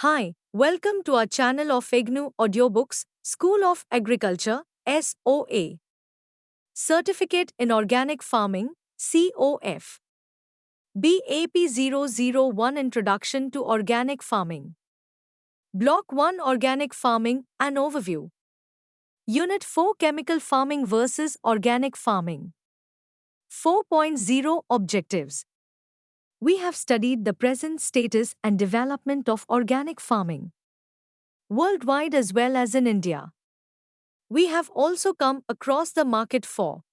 Hi, welcome to our channel of IGNU Audiobooks, School of Agriculture, SOA. Certificate in Organic Farming, COF. BAP001 Introduction to Organic Farming. Block 1 Organic Farming, an Overview. Unit 4 Chemical Farming versus Organic Farming. 4.0 Objectives. We have studied the present status and development of organic farming worldwide as well as in India. We have also come across the market for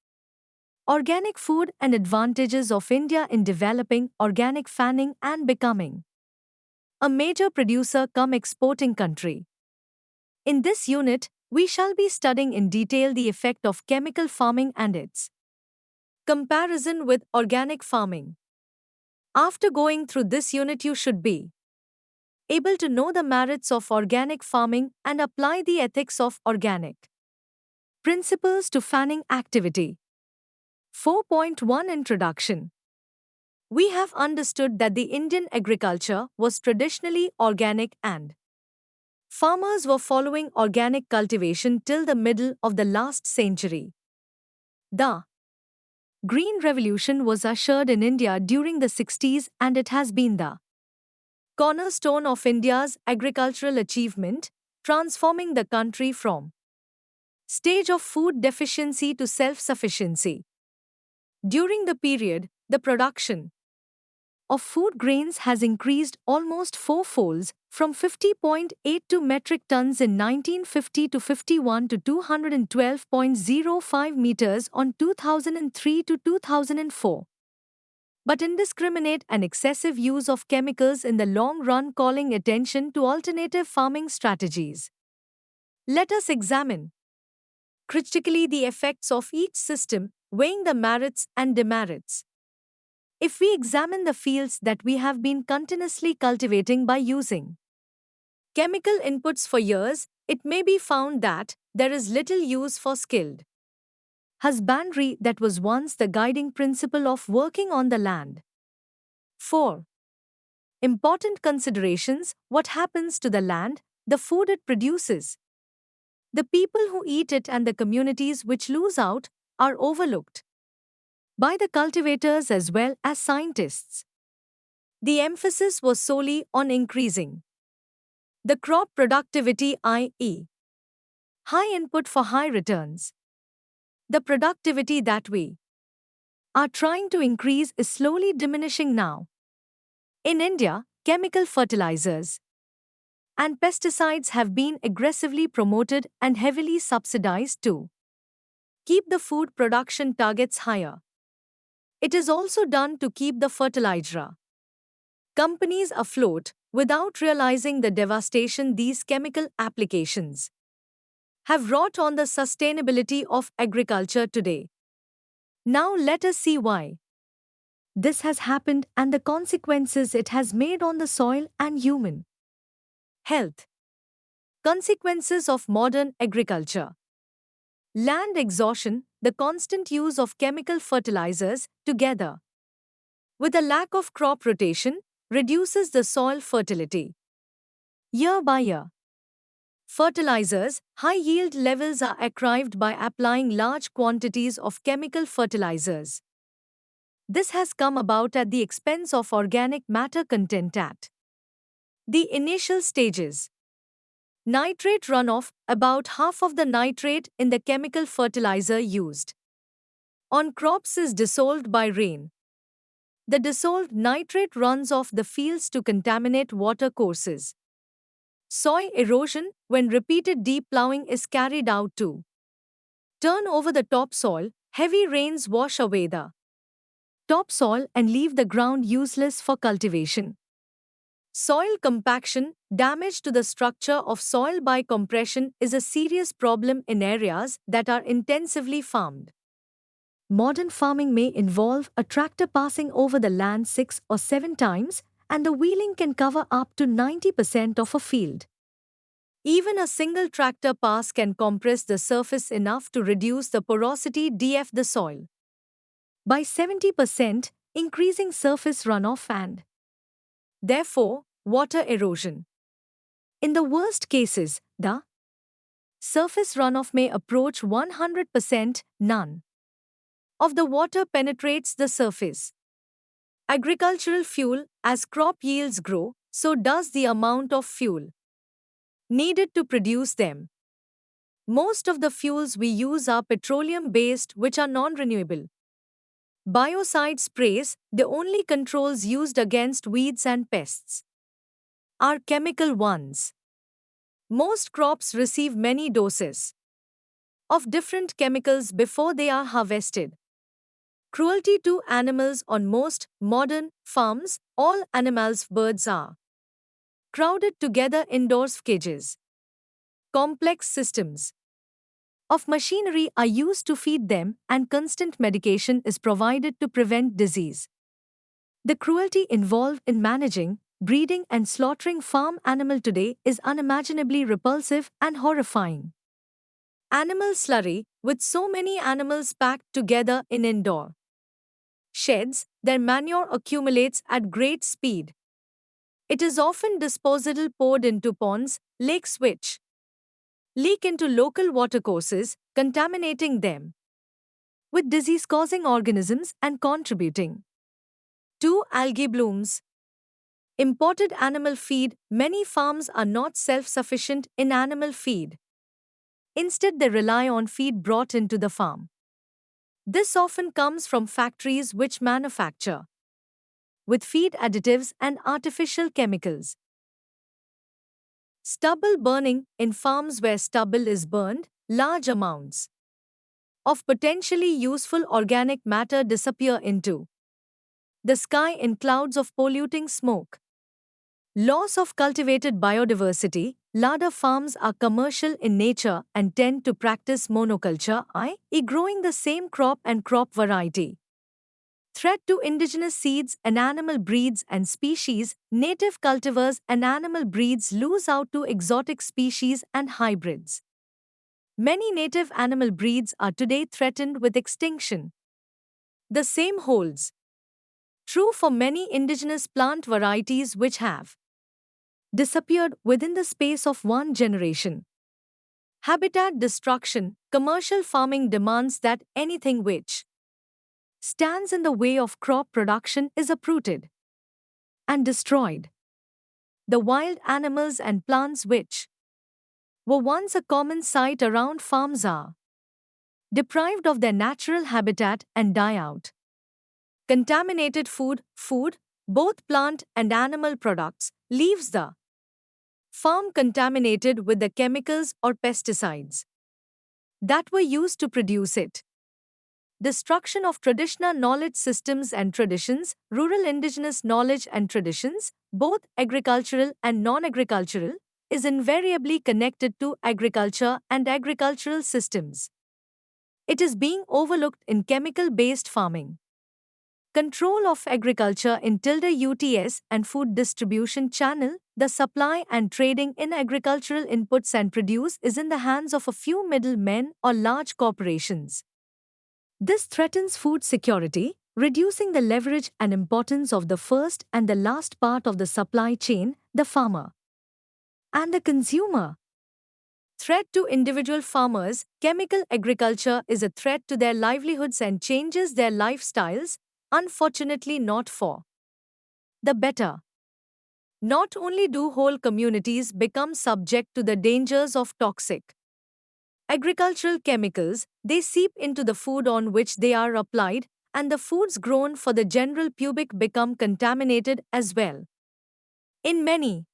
organic food and advantages of India in developing organic farming and becoming a major producer cum exporting country. In this unit, we shall be studying in detail the effect of chemical farming and its comparison with organic farming. After going through this unit, you should be able to know the merits of organic farming and apply the ethics of organic principles to farming activity. 4.1 Introduction. We have understood that the Indian agriculture was traditionally organic and farmers were following organic cultivation till the middle of the last century. The Green Revolution was ushered in India during the 60s and it has been the cornerstone of India's agricultural achievement, transforming the country from stage of food deficiency to self-sufficiency. During the period, the production of food grains has increased almost fourfolds, from 50.82 metric tons in 1950 to 51 to 212.05 meters on 2003 to 2004. But indiscriminate and excessive use of chemicals in the long run, calling attention to alternative farming strategies. Let us examine critically the effects of each system, weighing the merits and demerits. If we examine the fields that we have been continuously cultivating by using chemical inputs for years, it may be found that there is little use for skilled husbandry that was once the guiding principle of working on the land. 4. Important considerations: what happens to the land, the food it produces, the people who eat it, and the communities which lose out, are overlooked by the cultivators as well as scientists. The emphasis was solely on increasing the crop productivity, i.e., high input for high returns. The productivity that we are trying to increase is slowly diminishing now. In India, chemical fertilizers and pesticides have been aggressively promoted and heavily subsidized to keep the food production targets higher. It is also done to keep the fertilizer companies afloat without realizing the devastation these chemical applications have wrought on the sustainability of agriculture today. Now let us see why this has happened and the consequences it has made on the soil and human health. Consequences of modern agriculture: land exhaustion. The constant use of chemical fertilizers, together with a lack of crop rotation, reduces the soil fertility. Year by year, fertilizers' high yield levels are achieved by applying large quantities of chemical fertilizers. This has come about at the expense of organic matter content at the initial stages. Nitrate runoff: about half of the nitrate in the chemical fertilizer used on crops is dissolved by rain. The dissolved nitrate runs off the fields to contaminate water courses. Soil erosion: when repeated deep plowing is carried out to turn over the topsoil, heavy rains wash away the topsoil and leave the ground useless for cultivation. Soil compaction: damage to the structure of soil by compression is a serious problem in areas that are intensively farmed. Modern farming may involve a tractor passing over the land 6 or 7 times, and the wheeling can cover up to 90% of a field. Even a single tractor pass can compress the surface enough to reduce the porosity (df) the soil by 70%, increasing surface runoff and therefore water erosion. In the worst cases, the surface runoff may approach 100%, none of the water penetrates the surface. Agricultural fuel, as crop yields grow, so does the amount of fuel needed to produce them. Most of the fuels we use are petroleum based, which are non renewable. Biocide sprays, the only controls used against weeds and pests, are chemical ones. Most crops receive many doses of different chemicals before they are harvested. Cruelty to animals on most modern farms, all animals, birds are crowded together indoors cages. Complex systems of machinery are used to feed them, and constant medication is provided to prevent disease. The cruelty involved in managing, breeding, and slaughtering farm animal today is unimaginably repulsive and horrifying. Animal slurry, with so many animals packed together in indoor sheds, their manure accumulates at great speed. It is often disposal poured into ponds, lakes which leak into local watercourses, contaminating them with disease-causing organisms and contributing to algae blooms. Imported animal feed, many farms are not self-sufficient in animal feed. Instead, they rely on feed brought into the farm. This often comes from factories which manufacture with feed additives and artificial chemicals. Stubble burning, in farms where stubble is burned, large amounts of potentially useful organic matter disappear into the sky in clouds of polluting smoke. Loss of cultivated biodiversity, larder farms are commercial in nature and tend to practice monoculture, i.e., growing the same crop and crop variety. Threat to indigenous seeds and animal breeds and species, native cultivars and animal breeds lose out to exotic species and hybrids. Many native animal breeds are today threatened with extinction. The same holds true for many indigenous plant varieties which have disappeared within the space of one generation. Habitat destruction, commercial farming demands that anything which stands in the way of crop production is uprooted and destroyed. The wild animals and plants which were once a common sight around farms are deprived of their natural habitat and die out. Contaminated food, both plant and animal products, leaves the farm contaminated with the chemicals or pesticides that were used to produce it. Destruction of traditional knowledge systems and traditions, rural indigenous knowledge and traditions, both agricultural and non-agricultural, is invariably connected to agriculture and agricultural systems. It is being overlooked in chemical-based farming. Control of agriculture in UTS and food distribution channel, the supply and trading in agricultural inputs and produce is in the hands of a few middlemen or large corporations. This threatens food security, reducing the leverage and importance of the first and the last part of the supply chain, the farmer and the consumer. Threat to individual farmers, chemical agriculture is a threat to their livelihoods and changes their lifestyles, unfortunately not for the better. Not only do whole communities become subject to the dangers of toxic agricultural chemicals, they seep into the food on which they are applied, and the foods grown for the general public become contaminated as well. In many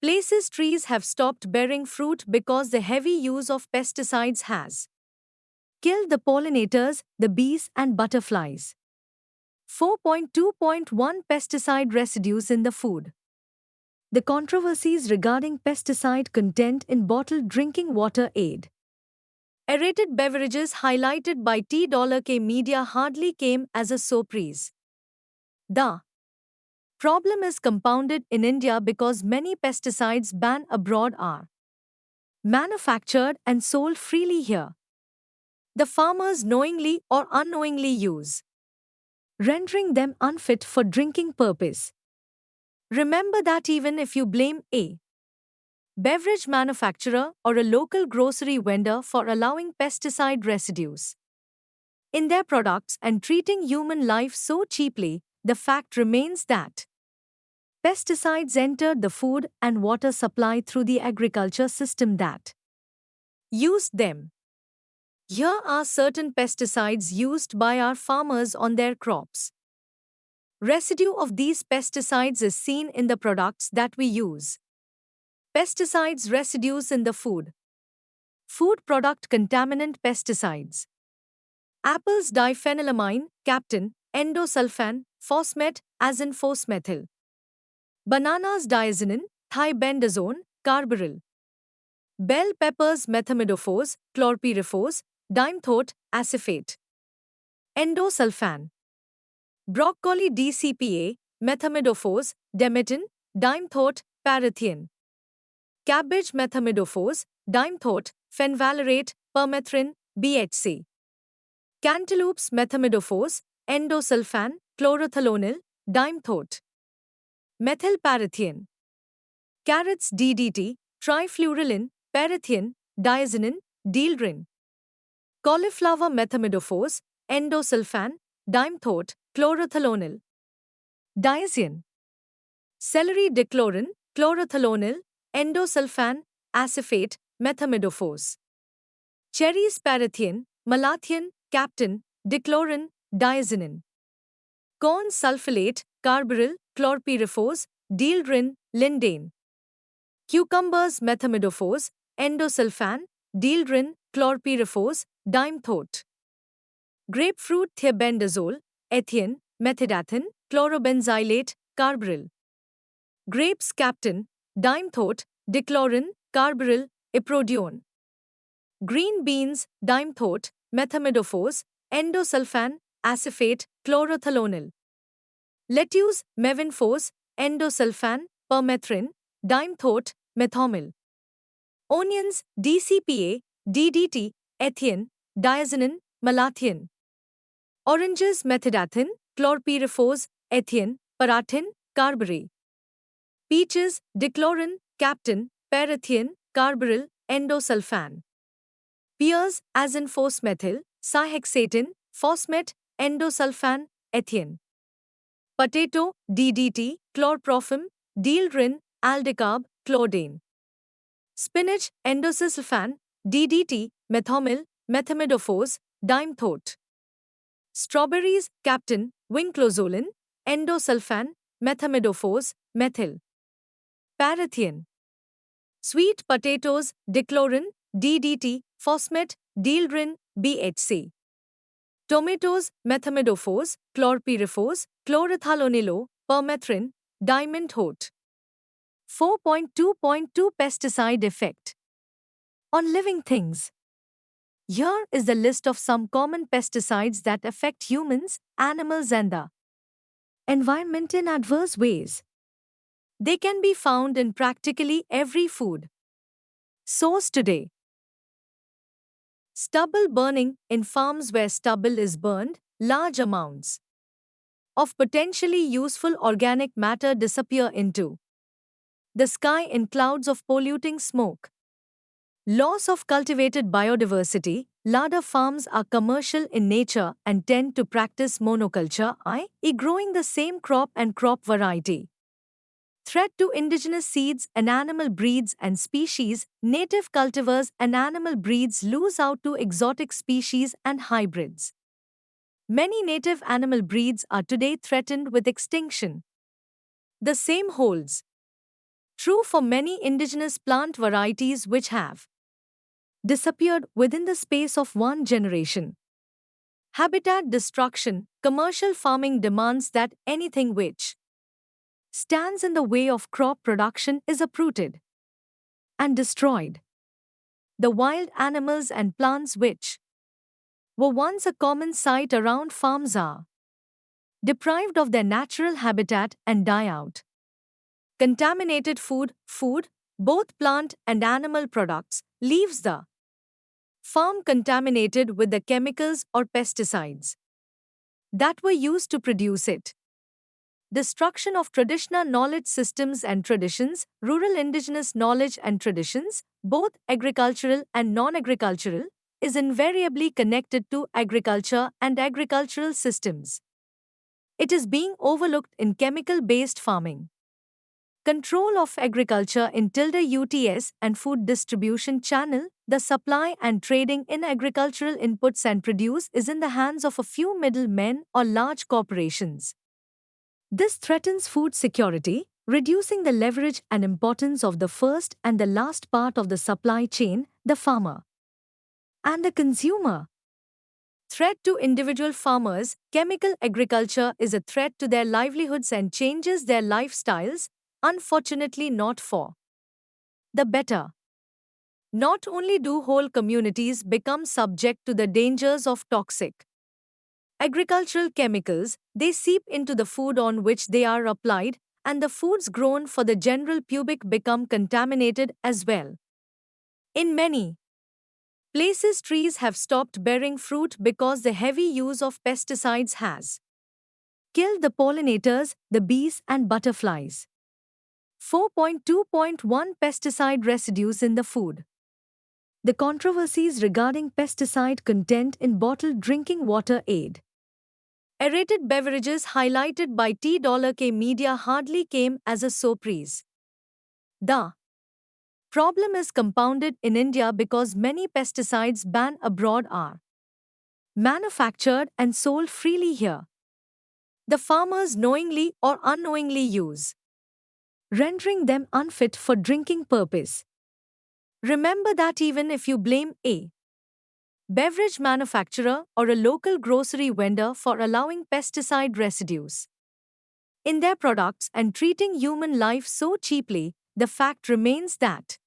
places, trees have stopped bearing fruit because the heavy use of pesticides has killed the pollinators, the bees, and butterflies. 4.2.1 Pesticide residues in the food. The controversies regarding pesticide content in bottled drinking water aid aerated beverages highlighted by T$K media hardly came as a surprise. The problem is compounded in India because many pesticides banned abroad are manufactured and sold freely here. The farmers knowingly or unknowingly use, rendering them unfit for drinking purpose. Remember that even if you blame a beverage manufacturer, or a local grocery vendor for allowing pesticide residues in their products and treating human life so cheaply, the fact remains that pesticides entered the food and water supply through the agriculture system that used them. Here are certain pesticides used by our farmers on their crops. Residue of these pesticides is seen in the products that we use. Pesticides residues in the food. Food product contaminant pesticides. Apples diphenylamine, Captan, endosulfan, phosmet, as in phosmethyl. Bananas diazinon, thybendazone, carbaryl. Bell peppers methimidofos, chlorpyrifos, dimethoate, acephate. Endosulfan. Broccoli DCPA, methimidofos, demeton, dimethoate, parathion. Cabbage methimidofos, dimethoate, fenvalerate, permethrin, BHC. Cantaloupes methimidofos, endosulfan, chlorothalonil, dimethoate. Methylparathion. Carrots DDT, trifluralin, parathion, diazinon, dieldrin. Cauliflower methimidofos, endosulfan, dimethoate, chlorothalonil. Diazine. Celery dichlorin, chlorothalonil, endosulfan, acephate, methimidofos. Cherries parathion, malathion, Captan, dichlorin, diazinon. Corn sulfilate, carbaryl, chlorpyrifos, dieldrin, lindane. Cucumbers methimidofos, endosulfan, dieldrin, chlorpyrifos, dimethoate. Grapefruit thiabendazole, ethane, methidathan, chlorobenzylate, carbaryl. Grapes Captan, dimethoate, dichlorin, carbaryl, iprodione. Green beans, dimethoate, methimidofos, endosulfan, acephate, chlorothalonil. Lettuce, mevinfos, endosulfan, permethrin, dimethoate, methomyl. Onions, DCPA, DDT, ethane, diazinon, malathion. Oranges, methidathan, chlorpyrifos, ethane, parathin, carbary. Peaches, dichlorin, Captan, parathion, carbaryl, endosulfan. Pears, as in phosmethyl, cyhexatin, phosmet, endosulfan, ethane. Potato, DDT, chlorprophym, dieldrin, aldecarb, chlordane. Spinach, endosulfan, DDT, methomyl, methimidofos, dimethoate. Strawberries, Captan, vinclozolin, endosulfan, methimidofos, methyl. Parathion. Sweet potatoes, dichlorin, DDT, phosmet, dieldrin, BHC. Tomatoes, methimidofos, chlorpyrifos, chlorothalonilo, permethrin, dimethoate. 4.2.2 Pesticide Effect on living things. Here is the list of some common pesticides that affect humans, animals, and the environment in adverse ways. They can be found in practically every food source today. Stubble burning. In farms where stubble is burned, large amounts of potentially useful organic matter disappear into the sky in clouds of polluting smoke. Loss of cultivated biodiversity. Larder farms are commercial in nature and tend to practice monoculture, i.e., growing the same crop and crop variety. Threat to indigenous seeds and animal breeds and species. Native cultivars and animal breeds lose out to exotic species and hybrids. Many native animal breeds are today threatened with extinction. The same holds true for many indigenous plant varieties which have disappeared within the space of one generation. Habitat destruction. Commercial farming demands that anything which stands in the way of crop production is uprooted and destroyed. The wild animals and plants which were once a common sight around farms are deprived of their natural habitat and die out. Contaminated food, both plant and animal products, leaves the farm contaminated with the chemicals or pesticides that were used to produce it. destruction of traditional knowledge systems and traditions, rural indigenous knowledge and traditions, both agricultural and non-agricultural, is invariably connected to agriculture and agricultural systems. It is being overlooked in chemical-based farming. Control of agriculture in tilde UTS and food distribution channel, the supply and trading in agricultural inputs and produce is in the hands of a few middlemen or large corporations. This threatens food security, reducing the leverage and importance of the first and the last part of the supply chain, the farmer and the consumer. Threat to individual farmers, chemical agriculture is a threat to their livelihoods and changes their lifestyles, unfortunately not for the better. Not only do whole communities become subject to the dangers of toxic agricultural chemicals, they seep into the food on which they are applied, and the foods grown for the general public become contaminated as well. In many places, trees have stopped bearing fruit because the heavy use of pesticides has killed the pollinators, the bees, and butterflies. 4.2.1 Pesticide residues in the food. The controversies regarding pesticide content in bottled drinking water aid. Aerated beverages highlighted by T$K media hardly came as a surprise. The problem is compounded in India because many pesticides banned abroad are manufactured and sold freely here. The farmers knowingly or unknowingly use, rendering them unfit for drinking purpose. Remember that even if you blame a beverage manufacturer or a local grocery vendor for allowing pesticide residues in their products and treating human life so cheaply, the fact remains that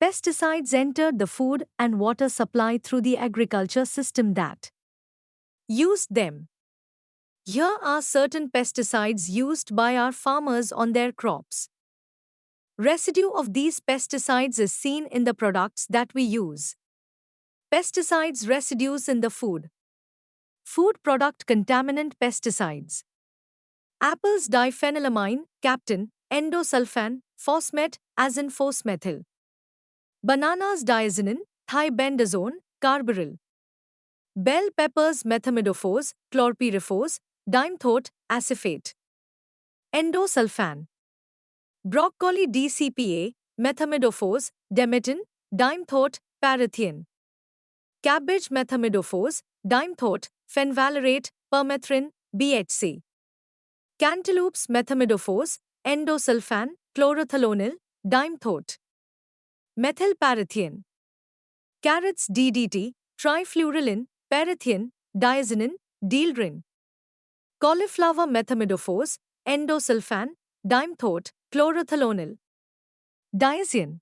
pesticides entered the food and water supply through the agriculture system that used them. Here are certain pesticides used by our farmers on their crops. Residue of these pesticides is seen in the products that we use. Pesticides residues in the food. Food product contaminant pesticides. Apples diphenylamine, Captain, endosulfan, phosmet, as in phosmethyl. Bananas diazinon, thybendazole, carbaryl. Bell peppers methimidofos, chlorpyrifos, dimethoate, acephate. Endosulfan. Broccoli DCPA, methimidofos, demeton, dimethoate, parathion. Cabbage methimidofos, dimethoate, fenvalerate, permethrin, BHC. Cantaloupes methimidofos, endosulfan, chlorothalonil, dimethoate. Methylparathion. Carrots DDT, trifluralin, parathion, diazinon, dieldrin. Cauliflower methimidofos, endosulfan, dimethoate, chlorothalonil. Diazion.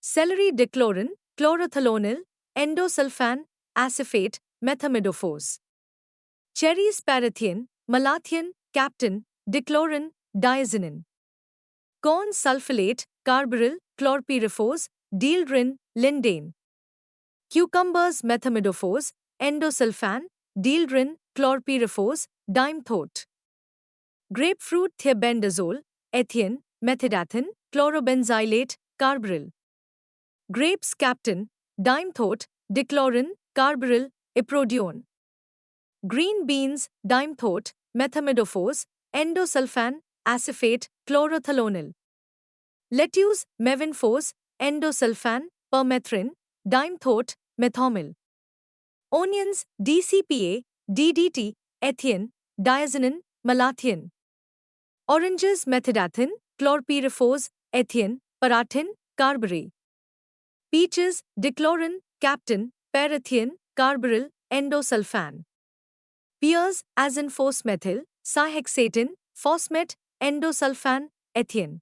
Celery dichlorin, chlorothalonil, endosulfan, acephate, methimidofos. Cherries parathion, malathion, Captain, dichlorin, diazinon. Corn sulfilate, carbaryl, chlorpyrifos, dieldrin, lindane. Cucumbers methimidofos, endosulfan, dieldrin, chlorpyrifos, dimethoate. Grapefruit thiabendazole, ethane, methidathan, chlorobenzylate, carbaryl. Grapes Captain, dimethoate, dichlorin, carbaryl, iprodione. Green beans, dimethoate, methimidofos, endosulfan, acephate, chlorothalonil. Lettuce, mevinfos, endosulfan, permethrin, dimethoate, methomyl. Onions, DCPA, DDT, ethane, diazinon, malathion. Oranges, methidathan, chlorpyrifos, ethane, parathin, carbaryl. Peaches, dichlorin, Captain, parathion, carbaryl, endosulfan. Pears, as in phosmethyl, cyhexatin, phosmet, endosulfan, ethane.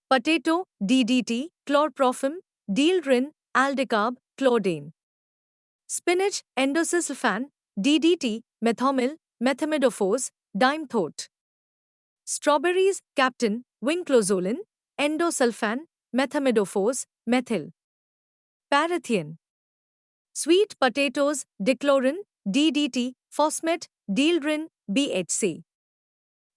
Potato, DDT, chlorprophym, dieldrin, aldecarb, chlordane. Spinach, endosulfan, DDT, methomyl, methimidofos, dimethoate. Strawberries, Captain, vinclozolin, endosulfan, methimidofos, methyl. Parathion. Sweet potatoes, dichlorin, DDT, phosmet, dieldrin, BHC.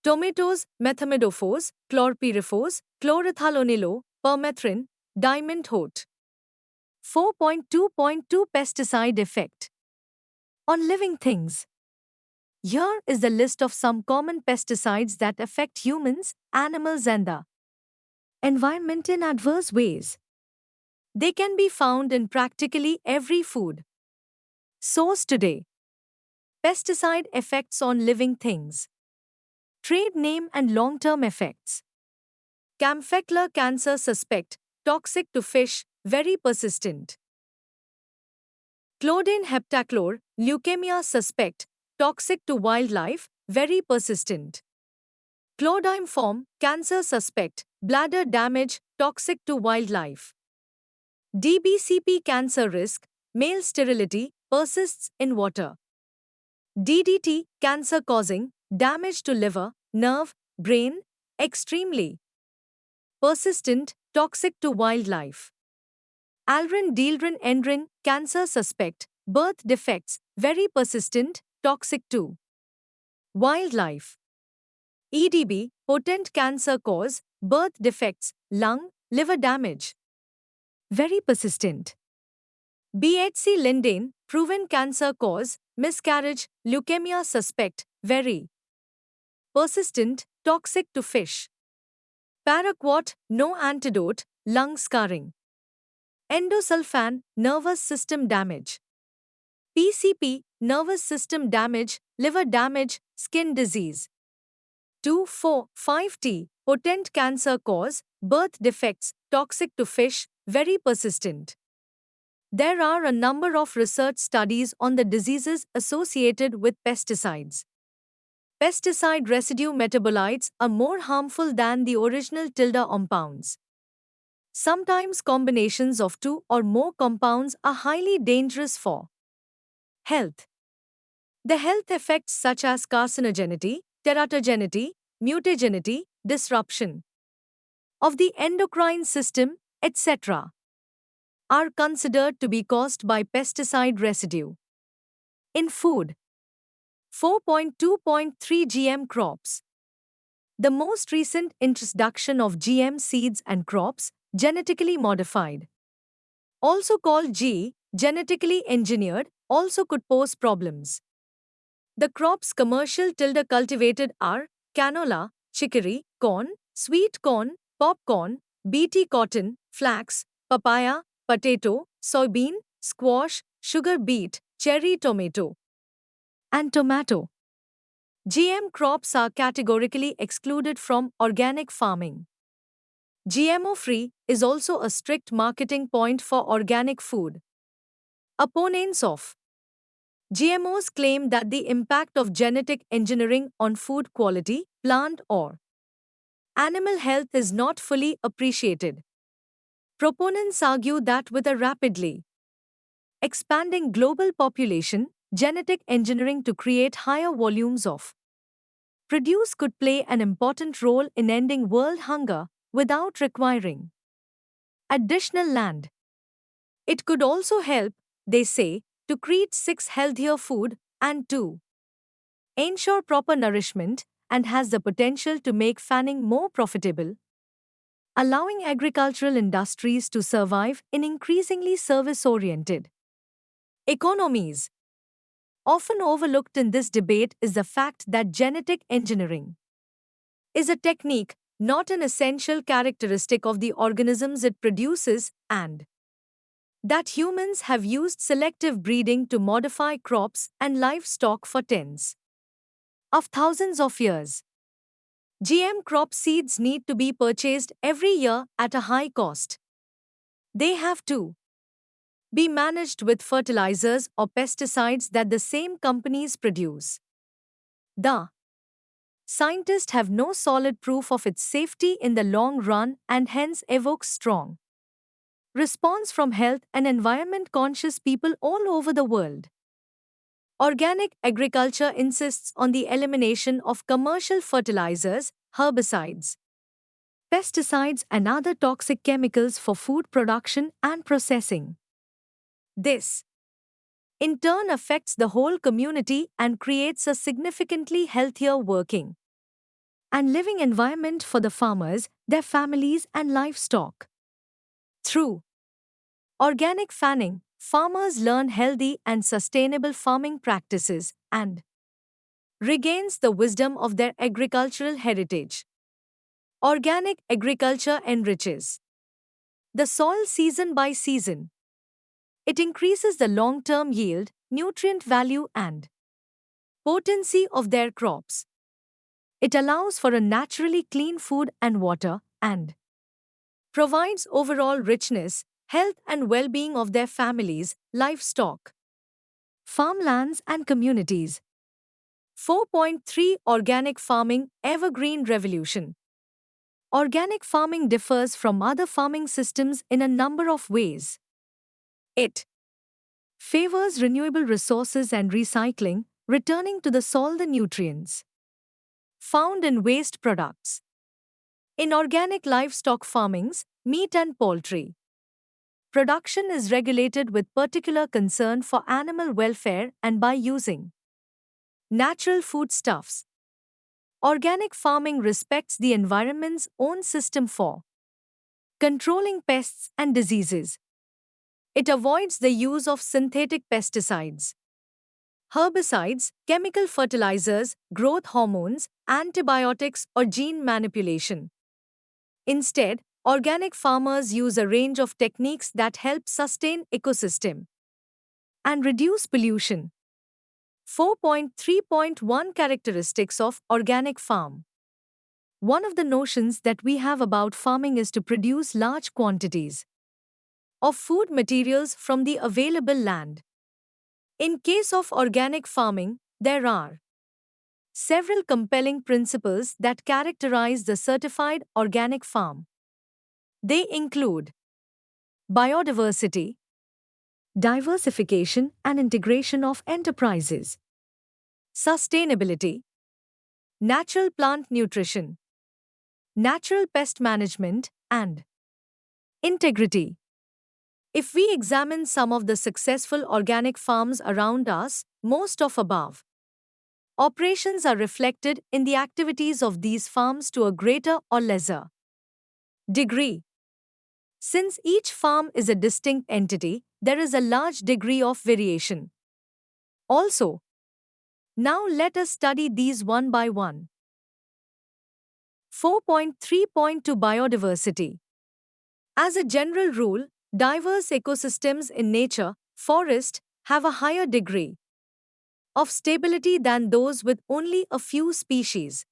tomatoes, methamidophos, chlorpyrifos, chlorothalonilo, permethrin, diamond-hot. 4.2.2 Pesticide effect on living things. Here is the list of some common pesticides that affect humans, animals, and the environment in adverse ways. They can be found in practically every food source today. Pesticide effects on living things. Trade name and long-term effects. Campfecler cancer suspect, toxic to fish, very persistent. Clodane heptachlor, leukemia suspect, toxic to wildlife, very persistent. Clodyme form, cancer suspect, bladder damage, toxic to wildlife. DBCP cancer risk, male sterility, persists in water. DDT, cancer causing, damage to liver, nerve, brain, extremely persistent, toxic to wildlife. Aldrin Dieldrin Endrin, cancer suspect, birth defects, very persistent, toxic to wildlife. EDB, potent cancer cause, birth defects, lung, liver damage. Very persistent. BHC lindane, proven cancer cause, miscarriage, leukemia suspect, very persistent, toxic to fish. Paraquat, no antidote, lung scarring. Endosulfan, nervous system damage. PCP, nervous system damage, liver damage, skin disease. 2,4,5T, potent cancer cause, birth defects, toxic to fish, very persistent. There are a number of research studies on the diseases associated with pesticides. Pesticide residue metabolites are more harmful than the original tilde compounds. Sometimes combinations of two or more compounds are highly dangerous for health. The health effects such as carcinogenity, teratogenity, mutagenity, disruption of the endocrine system, etc., are considered to be caused by pesticide residue. In food, 4.2.3 GM crops. The most recent introduction of GM seeds and crops, genetically modified, also called GE, genetically engineered, also could pose problems. The crops commercial tilde cultivated are canola, chicory, corn, sweet corn, popcorn, BT cotton, flax, papaya, potato, soybean, squash, sugar beet, cherry tomato, and tomato. GM crops are categorically excluded from organic farming. GMO-free is also a strict marketing point for organic food. Opponents of GMOs claim that the impact of genetic engineering on food quality, plant or animal health is not fully appreciated. Proponents argue that with a rapidly expanding global population, genetic engineering to create higher volumes of produce could play an important role in ending world hunger without requiring additional land. It could also help, they say, to create 6 healthier food and 2 ensure proper nourishment and has the potential to make farming more profitable, allowing agricultural industries to survive in increasingly service-oriented economies. Often overlooked in this debate is the fact that genetic engineering is a technique, not an essential characteristic of the organisms it produces, and that humans have used selective breeding to modify crops and livestock for tens of thousands of years. GM crop seeds need to be purchased every year at a high cost. They have to be managed with fertilizers or pesticides that the same companies produce. The scientists have no solid proof of its safety in the long run and hence evokes strong response from health and environment conscious people all over the world. Organic agriculture insists on the elimination of commercial fertilizers, herbicides, pesticides, and other toxic chemicals for food production and processing. This, in turn, affects the whole community and creates a significantly healthier working and living environment for the farmers, their families, and livestock. Through organic farming, farmers learn healthy and sustainable farming practices and regains the wisdom of their agricultural heritage. Organic agriculture enriches the soil season by season. It increases the long-term yield, nutrient value and potency of their crops. It allows for a naturally clean food and water and provides overall richness, health and well-being of their families, livestock, farmlands and communities. 4.3 Organic Farming Evergreen Revolution. Organic farming differs from other farming systems in a number of ways. It favors renewable resources and recycling, returning to the soil the nutrients found in waste products. In organic livestock farmings, meat and poultry production is regulated with particular concern for animal welfare and by using natural foodstuffs. Organic farming respects the environment's own system for controlling pests and diseases. It avoids the use of synthetic pesticides, herbicides, chemical fertilizers, growth hormones, antibiotics, or gene manipulation. Instead, organic farmers use a range of techniques that help sustain ecosystem and reduce pollution. 4.3.1 Characteristics of organic farm. One of the notions that we have about farming is to produce large quantities of food materials from the available land. In case of organic farming, there are several compelling principles that characterize the certified organic farm. They include biodiversity, diversification and integration of enterprises, sustainability, natural plant nutrition, natural pest management, and integrity. If we examine some of the successful organic farms around us, most of above operations are reflected in the activities of these farms to a greater or lesser degree. Since each farm is a distinct entity, there is a large degree of variation. Also, now let us study these one by one. 4.3.2 Biodiversity. As a general rule, diverse ecosystems in nature, forest, have a higher degree of stability than those with only a few species.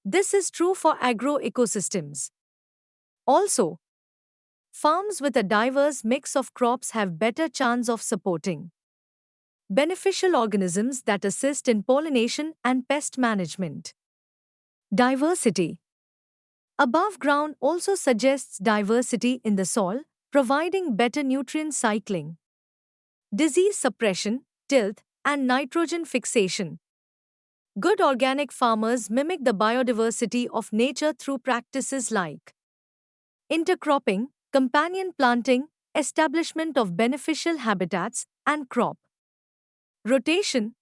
This is true for agroecosystems. Also, farms with a diverse mix of crops have better chance of supporting beneficial organisms that assist in pollination and pest management. Diversity. Above ground also suggests diversity in the soil, providing better nutrient cycling, disease suppression, tilth, and nitrogen fixation. Good organic farmers mimic the biodiversity of nature through practices like intercropping, companion planting, establishment of beneficial habitats, and crop rotation.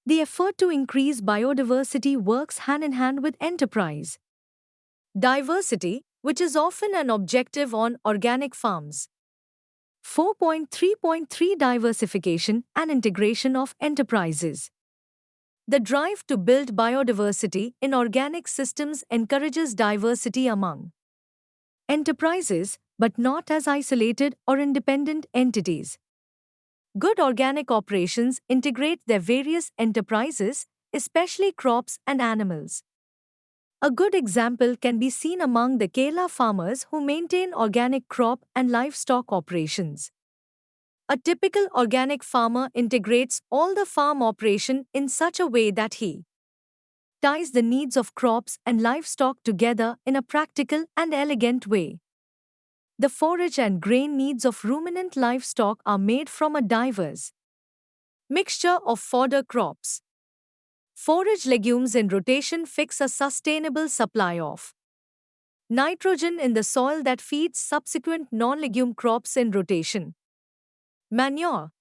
The effort to increase biodiversity works hand in hand with enterprise diversity, which is often an objective on organic farms. 4.3.3 Diversification and integration of enterprises. The drive to build biodiversity in organic systems encourages diversity among enterprises, but not as isolated or independent entities. Good organic operations integrate their various enterprises, especially crops and animals. A good example can be seen among the Kerala farmers who maintain organic crop and livestock operations. A typical organic farmer integrates all the farm operation in such a way that he ties the needs of crops and livestock together in a practical and elegant way. The forage and grain needs of ruminant livestock are made from a diverse mixture of fodder crops. Forage legumes in rotation fix a sustainable supply of nitrogen in the soil that feeds subsequent non-legume crops in rotation. Manure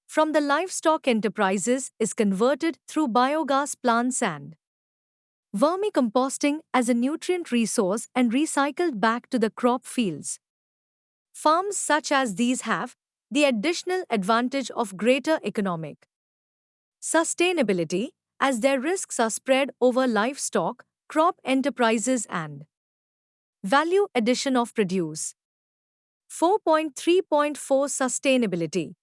from the livestock enterprises is converted through biogas plants and vermicomposting as a nutrient resource and recycled back to the crop fields. Farms such as these have the additional advantage of greater economic sustainability as their risks are spread over livestock, crop enterprises, and value addition of produce. 4.3.4 Sustainability.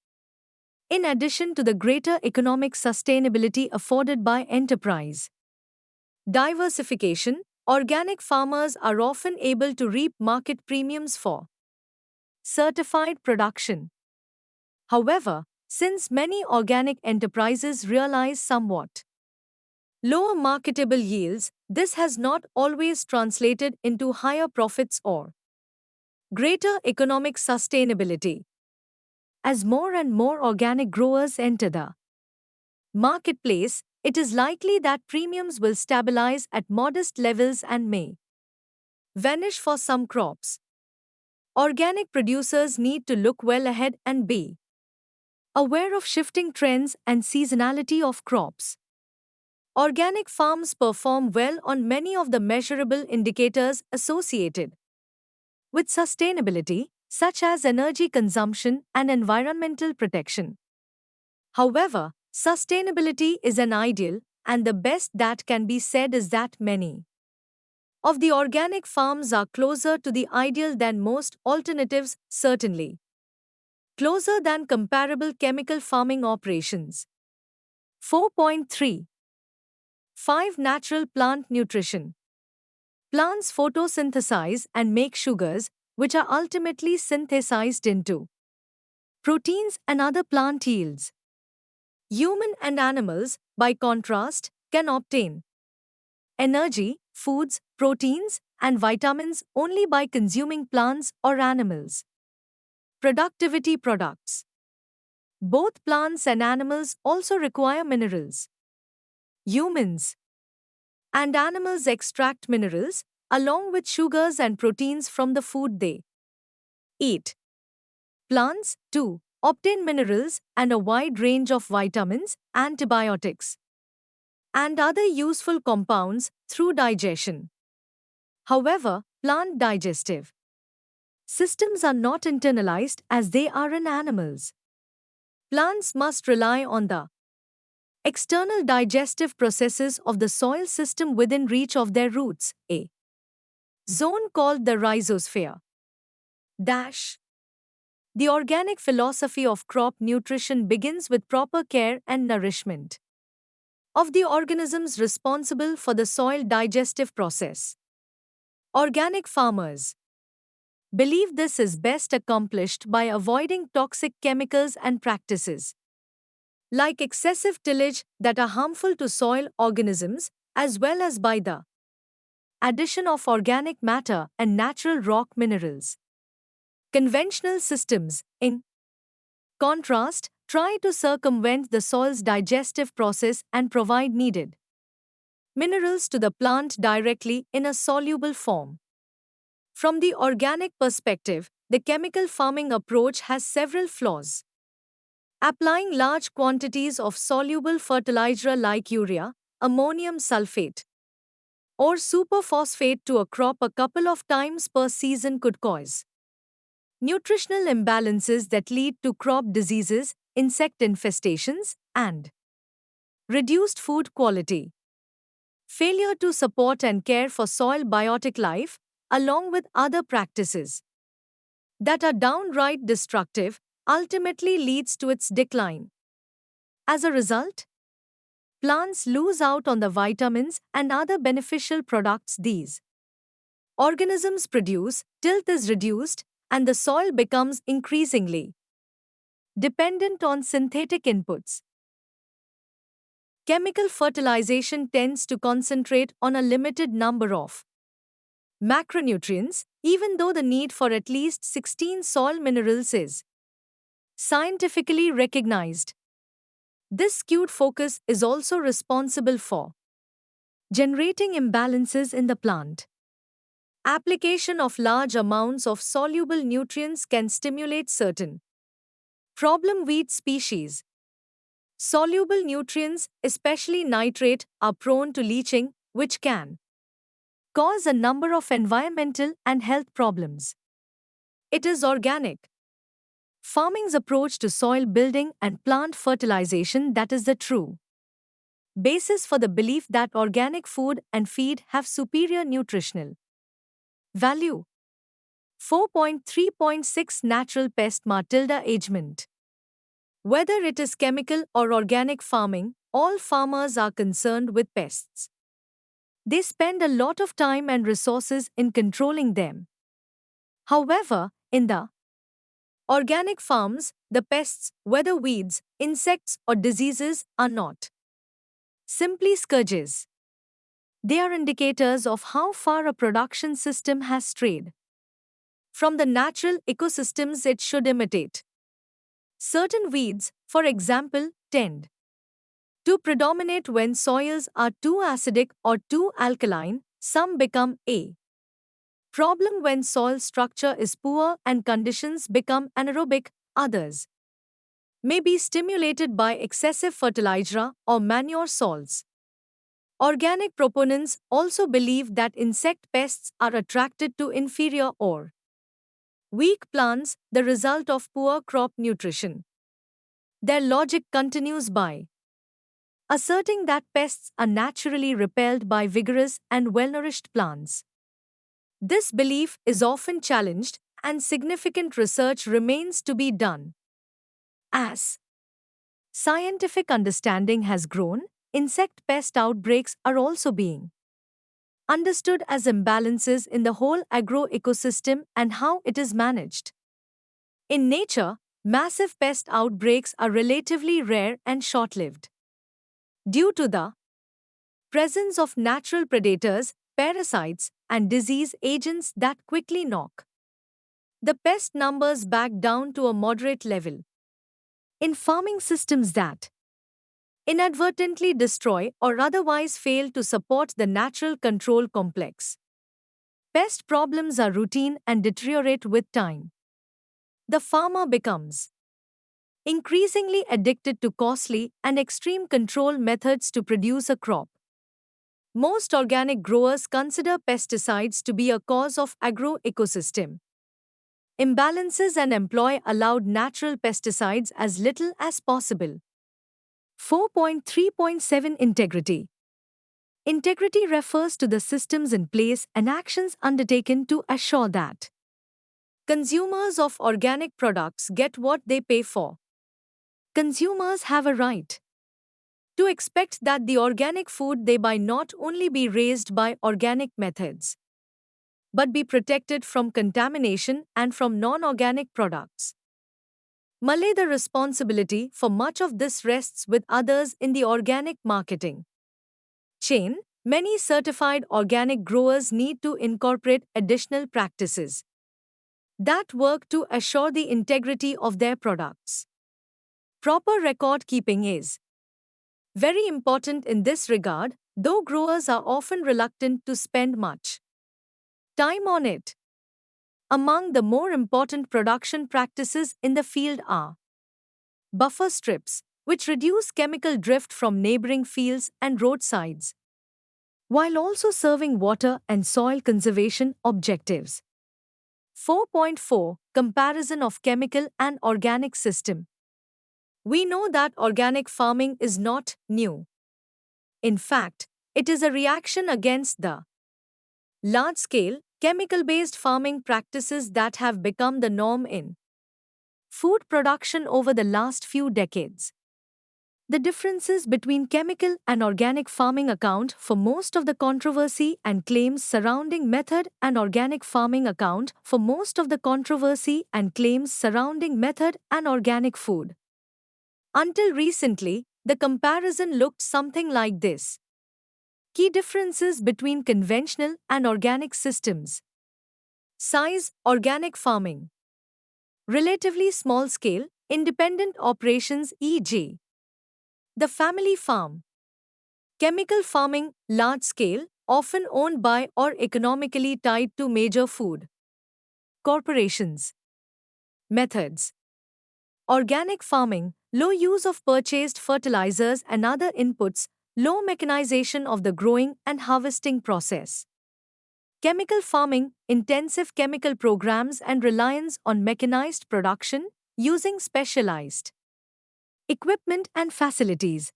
In addition to the greater economic sustainability afforded by enterprise diversification, organic farmers are often able to reap market premiums for certified production. However, since many organic enterprises realize somewhat lower marketable yields, this has not always translated into higher profits or greater economic sustainability. As more and more organic growers enter the marketplace, it is likely that premiums will stabilize at modest levels and may vanish for some crops. Organic producers need to look well ahead and be aware of shifting trends and seasonality of crops. Organic farms perform well on many of the measurable indicators associated with sustainability, such as energy consumption and environmental protection. However, sustainability is an ideal, and the best that can be said is that many of the organic farms are closer to the ideal than most alternatives, certainly closer than comparable chemical farming operations. 4.3 5. Natural plant nutrition. Plants photosynthesize and make sugars, which are ultimately synthesized into proteins and other plant yields. Human and animals, by contrast, can obtain energy, foods, proteins, and vitamins only by consuming plants or animals. Productivity products. Both plants and animals also require minerals. Humans and animals extract minerals, along with sugars and proteins from the food they eat. Plants, too, obtain minerals and a wide range of vitamins, antibiotics, and other useful compounds through digestion. However, plant digestive systems are not internalized as they are in animals. Plants must rely on the external digestive processes of the soil system within reach of their roots, a zone called the rhizosphere. The organic philosophy of crop nutrition begins with proper care and nourishment of the organisms responsible for the soil digestive process. Organic farmers believe this is best accomplished by avoiding toxic chemicals and practices like excessive tillage that are harmful to soil organisms, as well as by the addition of organic matter and natural rock minerals. Conventional systems, in contrast, try to circumvent the soil's digestive process and provide needed minerals to the plant directly in a soluble form. From the organic perspective, the chemical farming approach has several flaws. Applying large quantities of soluble fertilizer like urea, ammonium sulfate, or superphosphate to a crop a couple of times per season could cause nutritional imbalances that lead to crop diseases, insect infestations, and reduced food quality. Failure to support and care for soil biotic life, along with other practices that are downright destructive, ultimately leads to its decline. As a result, plants lose out on the vitamins and other beneficial products these organisms produce, tilth is reduced, and the soil becomes increasingly dependent on synthetic inputs. Chemical fertilization tends to concentrate on a limited number of macronutrients, even though the need for at least 16 soil minerals is scientifically recognized. This skewed focus is also responsible for generating imbalances in the plant. Application of large amounts of soluble nutrients can stimulate certain problem weed species. Soluble nutrients, especially nitrate, are prone to leaching, which can cause a number of environmental and health problems. It is organic farming's approach to soil building and plant fertilization that is the true basis for the belief that organic food and feed have superior nutritional value. 4.3.6 Natural Pest Matilda Agement. Whether it is chemical or organic farming, all farmers are concerned with pests. They spend a lot of time and resources in controlling them. However, in the organic farms, the pests, whether weeds, insects, or diseases, are not simply scourges. They are indicators of how far a production system has strayed from the natural ecosystems it should imitate. Certain weeds, for example, tend to predominate when soils are too acidic or too alkaline. Some become a problem when soil structure is poor and conditions become anaerobic. Others may be stimulated by excessive fertilizer or manure salts. Organic proponents also believe that insect pests are attracted to inferior or weak plants, the result of poor crop nutrition. Their logic continues by asserting that pests are naturally repelled by vigorous and well-nourished plants. This belief is often challenged, and significant research remains to be done. As scientific understanding has grown, insect pest outbreaks are also being understood as imbalances in the whole agro-ecosystem and how it is managed. In nature, massive pest outbreaks are relatively rare and short-lived. Due to the presence of natural predators, parasites, and disease agents that quickly knock the pest numbers back down to a moderate level. In farming systems that inadvertently destroy or otherwise fail to support the natural control complex, pest problems are routine and deteriorate with time. The farmer becomes increasingly addicted to costly and extreme control methods to produce a crop. Most organic growers consider pesticides to be a cause of agro-ecosystem imbalances and employ allowed natural pesticides as little as possible. 4.3.7 Integrity. Integrity refers to the systems in place and actions undertaken to assure that consumers of organic products get what they pay for. Consumers have a right to expect that the organic food they buy not only be raised by organic methods, but be protected from contamination and from non-organic products. Malay, the responsibility for much of this rests with others in the organic marketing chain. Many certified organic growers need to incorporate additional practices that work to assure the integrity of their products. Proper record keeping is very important in this regard, though growers are often reluctant to spend much time on it. Among the more important production practices in the field are buffer strips, which reduce chemical drift from neighboring fields and roadsides, while also serving water and soil conservation objectives. 4.4 Comparison of chemical and organic system. We know that organic farming is not new. In fact, it is a reaction against the large-scale, chemical-based farming practices that have become the norm in food production over the last few decades. The differences between chemical and organic farming account for most of the controversy and claims surrounding method, and organic farming account for most of the controversy and claims surrounding method and organic food. Until recently, the comparison looked something like this. Key differences between conventional and organic systems. Size, organic farming. Relatively small scale, independent operations, e.g. the family farm. Chemical farming, large scale, often owned by or economically tied to major food corporations. Methods. Organic farming, low use of purchased fertilizers and other inputs, Low mechanization of the growing and harvesting process. Chemical farming, intensive chemical programs, and reliance on mechanized production using specialized equipment and facilities.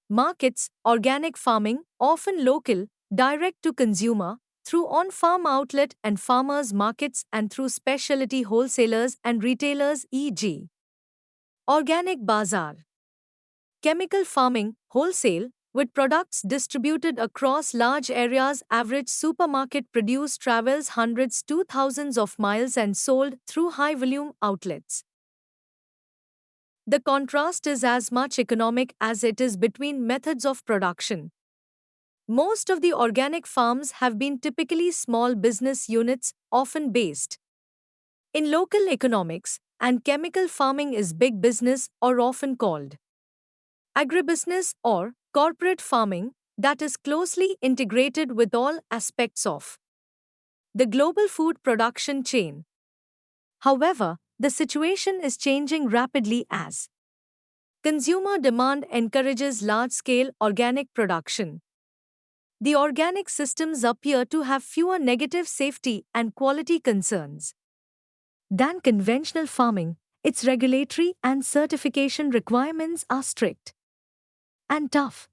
Markets, organic farming, often local, direct to consumer, through on farm outlet and farmers markets and through specialty wholesalers and retailers, e.g. Organic Bazaar. Chemical farming, wholesale, with products distributed across large areas. Average supermarket produce travels hundreds to thousands of miles and sold through high volume outlets. The contrast is as much economic as it is between methods of production. Most of the organic farms have been typically small business units, often based in local economics, and chemical farming is big business or often called agribusiness or corporate farming that is closely integrated with all aspects of the global food production chain. However, the situation is changing rapidly as consumer demand encourages large-scale organic production. The organic systems appear to have fewer negative safety and quality concerns than conventional farming. Its regulatory and certification requirements are strict and tough.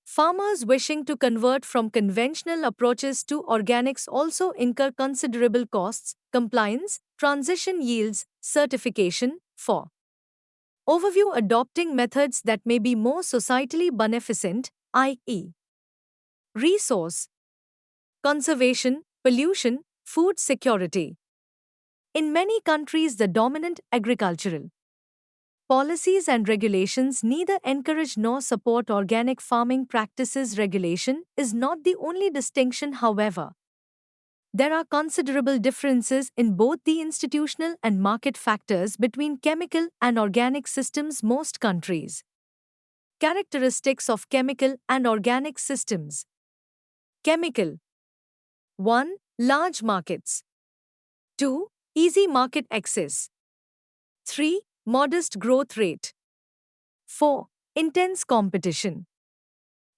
Farmers wishing to convert from conventional approaches to organics also incur considerable costs, compliance, transition yields, certification. For overview, adopting methods that may be more societally beneficent, i.e., resource conservation, pollution, food security. In many countries, the dominant agricultural policies and regulations neither encourage nor support organic farming practices. Regulation is not the only distinction, however. There are considerable differences in both the institutional and market factors between chemical and organic systems. Most countries. Characteristics of chemical and organic systems. Chemical. 1. Large markets. 2. Easy market access. 3. Modest growth rate. 4. Intense competition.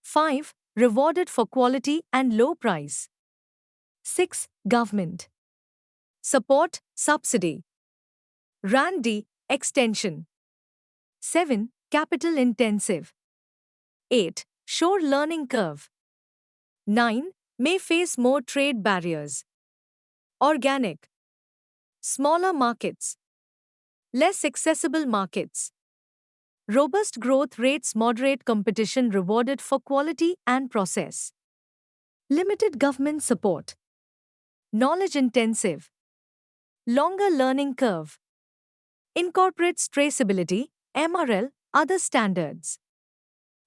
5. Rewarded for quality and low price. 6. Government support, subsidy. R&D, extension. 7. Capital intensive. 8. Short learning curve. 9. May face more trade barriers. Organic. Smaller markets. Less accessible markets. Robust growth rates, moderate competition, rewarded for quality and process. Limited government support. Knowledge intensive. Longer learning curve. Incorporates traceability, MRL, other standards.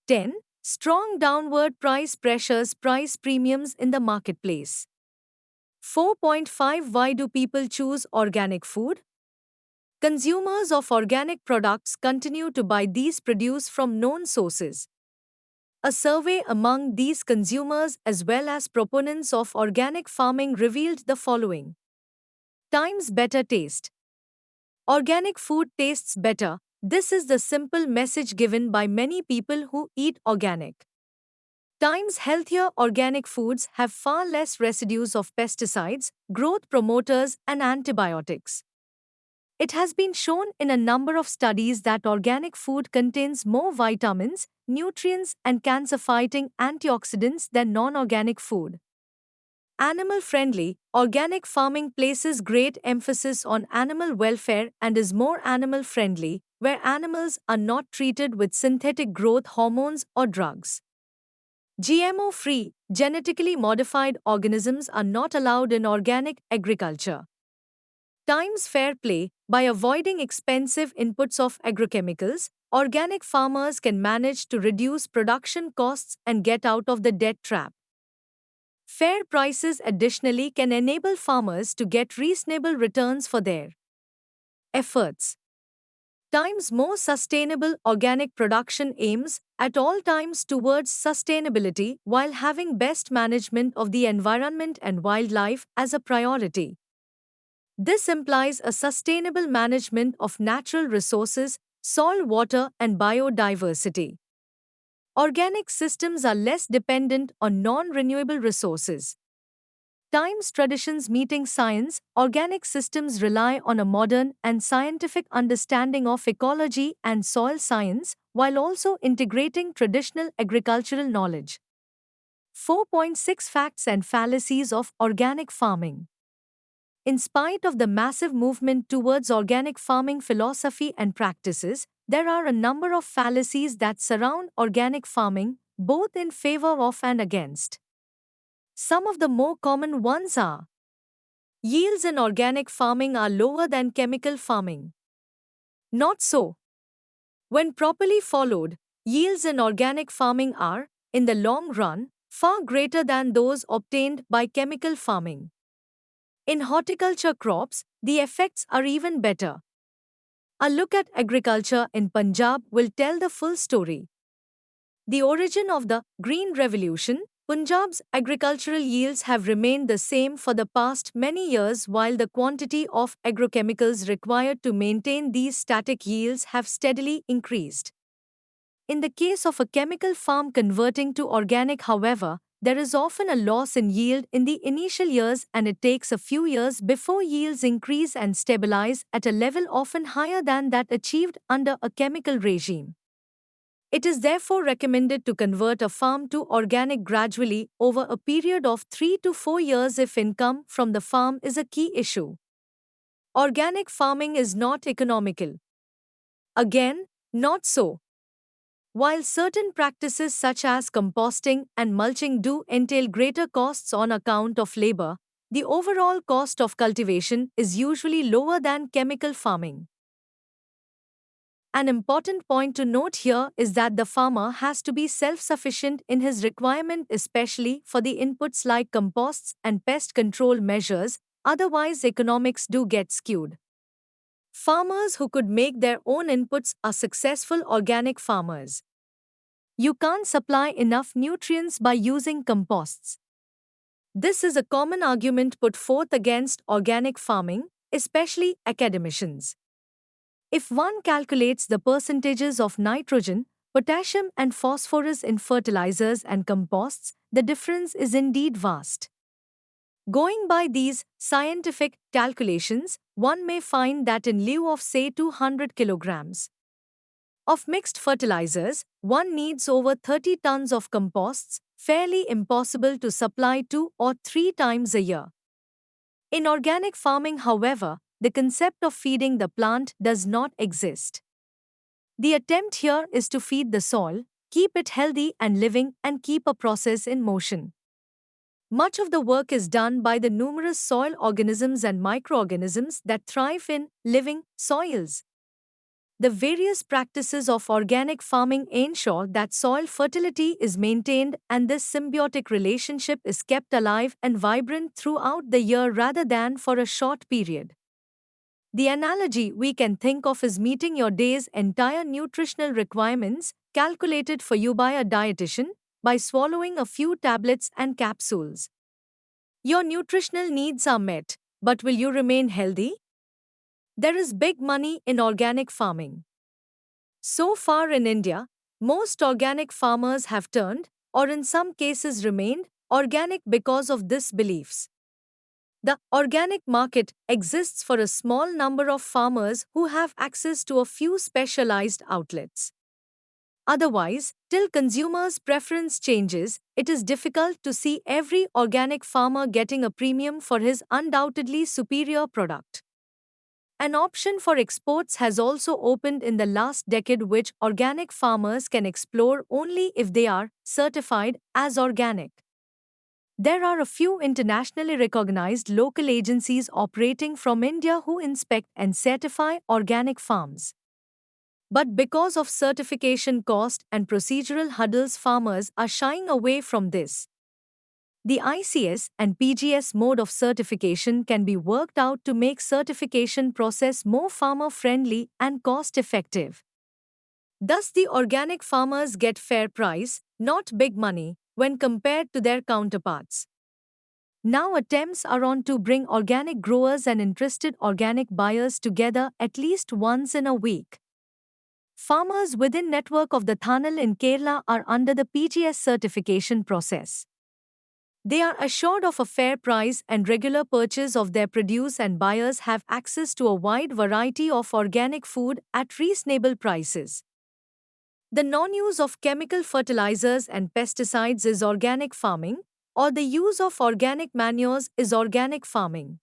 10. Strong downward price pressures, price premiums in the marketplace. 4.5. Why do people choose organic food? Consumers of organic products continue to buy these produce from known sources. A survey among these consumers as well as proponents of organic farming revealed the following. Times better taste. Organic food tastes better. This is the simple message given by many people who eat organic. Times healthier. Organic foods have far less residues of pesticides, growth promoters, and antibiotics. It has been shown in a number of studies that organic food contains more vitamins, nutrients, and cancer-fighting antioxidants than non-organic food. Animal-friendly, organic farming places great emphasis on animal welfare and is more animal-friendly, where animals are not treated with synthetic growth hormones or drugs. GMO-free, genetically modified organisms are not allowed in organic agriculture. Times fair play. By avoiding expensive inputs of agrochemicals, organic farmers can manage to reduce production costs and get out of the debt trap. Fair prices additionally can enable farmers to get reasonable returns for their efforts. Times more sustainable. Organic production aims at all times towards sustainability while having best management of the environment and wildlife as a priority. This implies a sustainable management of natural resources, soil, water, and biodiversity. Organic systems are less dependent on non-renewable resources. Times traditions meeting science, organic systems rely on a modern and scientific understanding of ecology and soil science while also integrating traditional agricultural knowledge. 4.6 Facts and Fallacies of Organic Farming. In spite of the massive movement towards organic farming philosophy and practices, there are a number of fallacies that surround organic farming, both in favor of and against. Some of the more common ones are: yields in organic farming are lower than chemical farming. Not so. When properly followed, yields in organic farming are, in the long run, far greater than those obtained by chemical farming. In horticulture crops, the effects are even better. A look at agriculture in Punjab will tell the full story. The origin of the Green Revolution. Punjab's agricultural yields have remained the same for the past many years while the quantity of agrochemicals required to maintain these static yields have steadily increased. In the case of a chemical farm converting to organic, however, there is often a loss in yield in the initial years and it takes a few years before yields increase and stabilize at a level often higher than that achieved under a chemical regime. It is therefore recommended to convert a farm to organic gradually over a period of 3 to 4 years if income from the farm is a key issue. Organic farming is not economical. Again, not so. While certain practices such as composting and mulching do entail greater costs on account of labor, the overall cost of cultivation is usually lower than chemical farming. An important point to note here is that the farmer has to be self-sufficient in his requirement, especially for the inputs like composts and pest control measures, otherwise economics do get skewed. Farmers who could make their own inputs are successful organic farmers. You can't supply enough nutrients by using composts. This is a common argument put forth against organic farming, especially academicians. If one calculates the percentages of nitrogen, potassium and phosphorus in fertilizers and composts, the difference is indeed vast. Going by these scientific calculations, one may find that in lieu of say 200 kilograms of mixed fertilizers, one needs over 30 tons of composts, fairly impossible to supply 2 or 3 times a year. In organic farming, however, the concept of feeding the plant does not exist. The attempt here is to feed the soil, keep it healthy and living, and keep a process in motion. Much of the work is done by the numerous soil organisms and microorganisms that thrive in living soils. The various practices of organic farming ensure that soil fertility is maintained and this symbiotic relationship is kept alive and vibrant throughout the year rather than for a short period. The analogy we can think of is meeting your day's entire nutritional requirements, calculated for you by a dietitian, by swallowing a few tablets and capsules. Your nutritional needs are met, but will you remain healthy? There is big money in organic farming. So far in India, most organic farmers have turned, or in some cases remained, organic because of these beliefs. The organic market exists for a small number of farmers who have access to a few specialized outlets. Otherwise, till consumers' preference changes, it is difficult to see every organic farmer getting a premium for his undoubtedly superior product. An option for exports has also opened in the last decade, which organic farmers can explore only if they are certified as organic. There are a few internationally recognized local agencies operating from India who inspect and certify organic farms. But because of certification cost and procedural hurdles, farmers are shying away from this. The ICS and PGS mode of certification can be worked out to make certification process more farmer-friendly and cost-effective. Thus, the organic farmers get fair price, not big money, when compared to their counterparts. Now attempts are on to bring organic growers and interested organic buyers together at least once in a week. Farmers within network of the Thanal in Kerala are under the PGS certification process. They are assured of a fair price and regular purchase of their produce, and buyers have access to a wide variety of organic food at reasonable prices. The non-use of chemical fertilizers and pesticides is organic farming, or the use of organic manures is organic farming.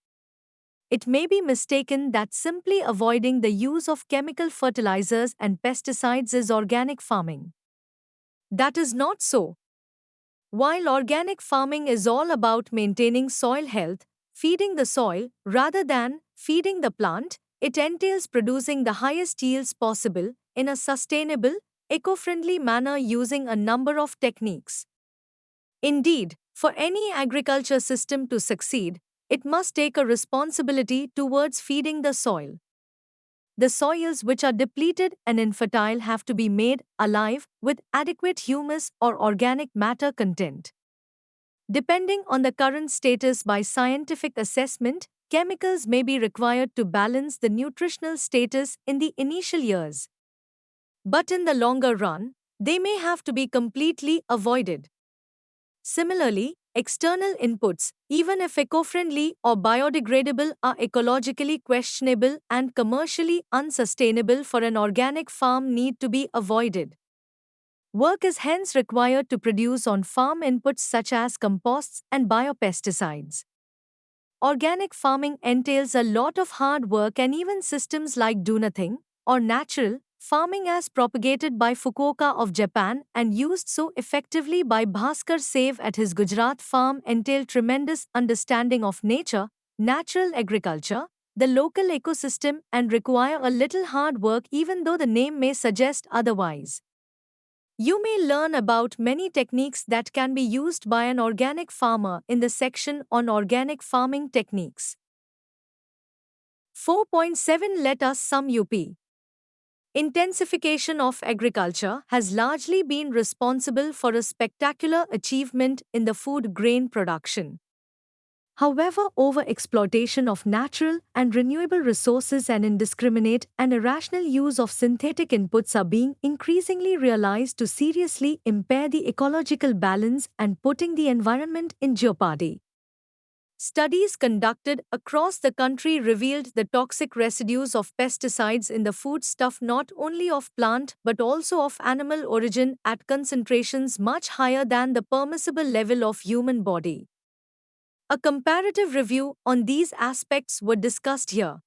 It may be mistaken that simply avoiding the use of chemical fertilizers and pesticides is organic farming. That is not so. While organic farming is all about maintaining soil health, feeding the soil rather than feeding the plant, it entails producing the highest yields possible in a sustainable, eco-friendly manner using a number of techniques. Indeed, for any agriculture system to succeed, it must take a responsibility towards feeding the soil. The soils which are depleted and infertile have to be made alive with adequate humus or organic matter content. Depending on the current status by scientific assessment, chemicals may be required to balance the nutritional status in the initial years. But in the longer run, they may have to be completely avoided. Similarly, external inputs, even if eco-friendly or biodegradable, are ecologically questionable and commercially unsustainable for an organic farm need to be avoided. Work is hence required to produce on-farm inputs such as composts and biopesticides. Organic farming entails a lot of hard work, and even systems like do nothing or natural farming as propagated by Fukuoka of Japan and used so effectively by Bhaskar Save at his Gujarat farm entail tremendous understanding of nature, natural agriculture, the local ecosystem, and require a little hard work even though the name may suggest otherwise. You may learn about many techniques that can be used by an organic farmer in the section on organic farming techniques. 4.7 Let us sum up. Intensification of agriculture has largely been responsible for a spectacular achievement in the food grain production. However, overexploitation of natural and renewable resources and indiscriminate and irrational use of synthetic inputs are being increasingly realized to seriously impair the ecological balance and putting the environment in jeopardy. Studies conducted across the country revealed the toxic residues of pesticides in the foodstuff not only of plant but also of animal origin at concentrations much higher than the permissible level of human body. A comparative review on these aspects were discussed here.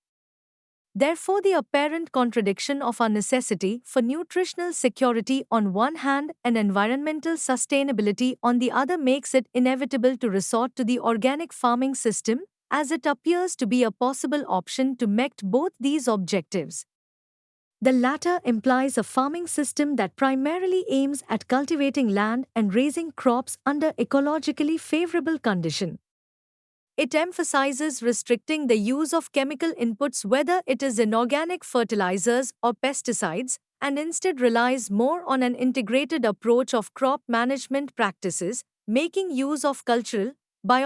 Therefore, the apparent contradiction of our necessity for nutritional security on one hand and environmental sustainability on the other makes it inevitable to resort to the organic farming system, as it appears to be a possible option to meet both these objectives. The latter implies a farming system that primarily aims at cultivating land and raising crops under ecologically favorable conditions. It emphasizes restricting the use of chemical inputs, whether it is inorganic fertilizers or pesticides, and instead relies more on an integrated approach of crop management practices, making use of cultural, biological,